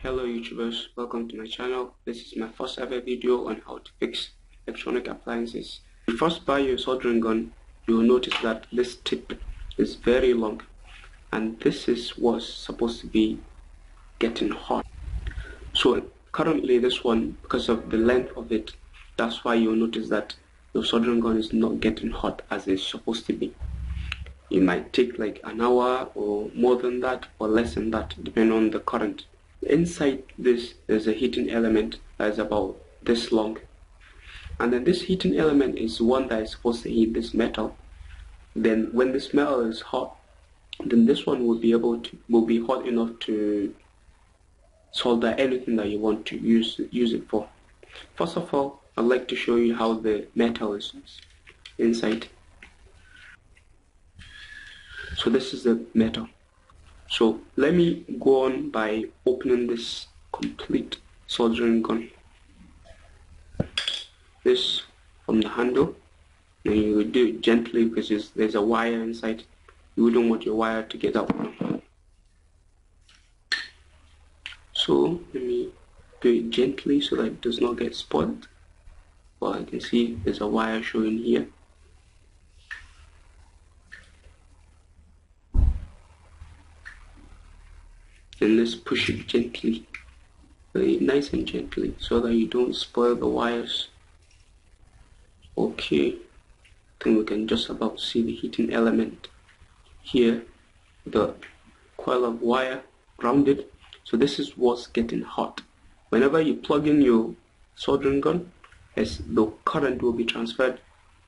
Hello YouTubers, welcome to my channel. This is my first ever video on how to fix electronic appliances. When you first buy your soldering gun, you will notice that this tip is very long and this is what's supposed to be getting hot. So currently this one, because of the length of it, that's why you'll notice that your soldering gun is not getting hot as it's supposed to be. It might take like an hour or more than that or less than that depending on the current. Inside this there's a heating element that is about this long, and then this heating element is one that is supposed to heat this metal. Then when this metal is hot, then this one will be hot enough to solder anything that you want to use it for. First of all, I'd like to show you how the metal is inside. So this is the metal. So let me go on by opening this complete soldering gun. This from the handle, and you will do it gently because there's a wire inside. You wouldn't want your wire to get out. So let me do it gently so that it does not get spoiled. Well, I can see there's a wire showing here. Then let's push it gently, very nice and gently, so that you don't spoil the wires. Okay, I think we can just about see the heating element here, the coil of wire grounded. So this is what's getting hot. Whenever you plug in your soldering gun, as the current will be transferred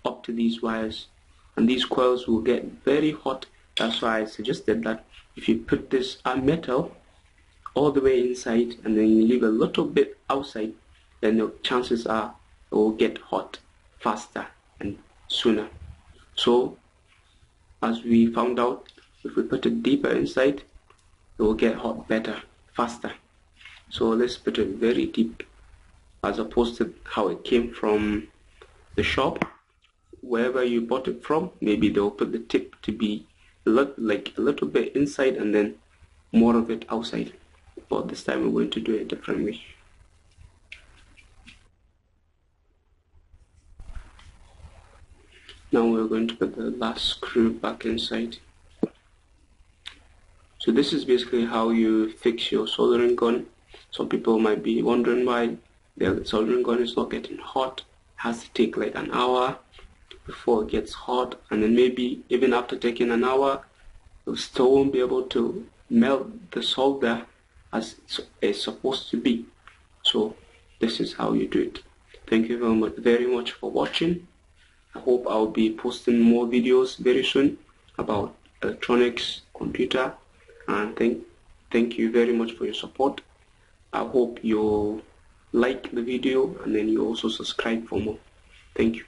up to these wires, and these coils will get very hot. That's why I suggested that if you put this metal all the way inside and then you leave a little bit outside, then the chances are it will get hot faster and sooner. So as we found out, if we put it deeper inside, it will get hot better, faster. So let's put it very deep, as opposed to how it came from the shop. Wherever you bought it from, maybe they'll put the tip to be like a little bit inside and then more of it outside. But this time we're going to do it differently. Now we're going to put the last screw back inside. So this is basically how you fix your soldering gun. Some people might be wondering why their soldering gun is not getting hot. It has to take like an hour before it gets hot, and then maybe even after taking an hour, you still won't be able to melt the solder as it's supposed to be. So this is how you do it. Thank you very much for watching. I hope I'll be posting more videos very soon about electronics, computer, and thank you very much for your support. I hope you like the video and then you also subscribe for more. Thank you.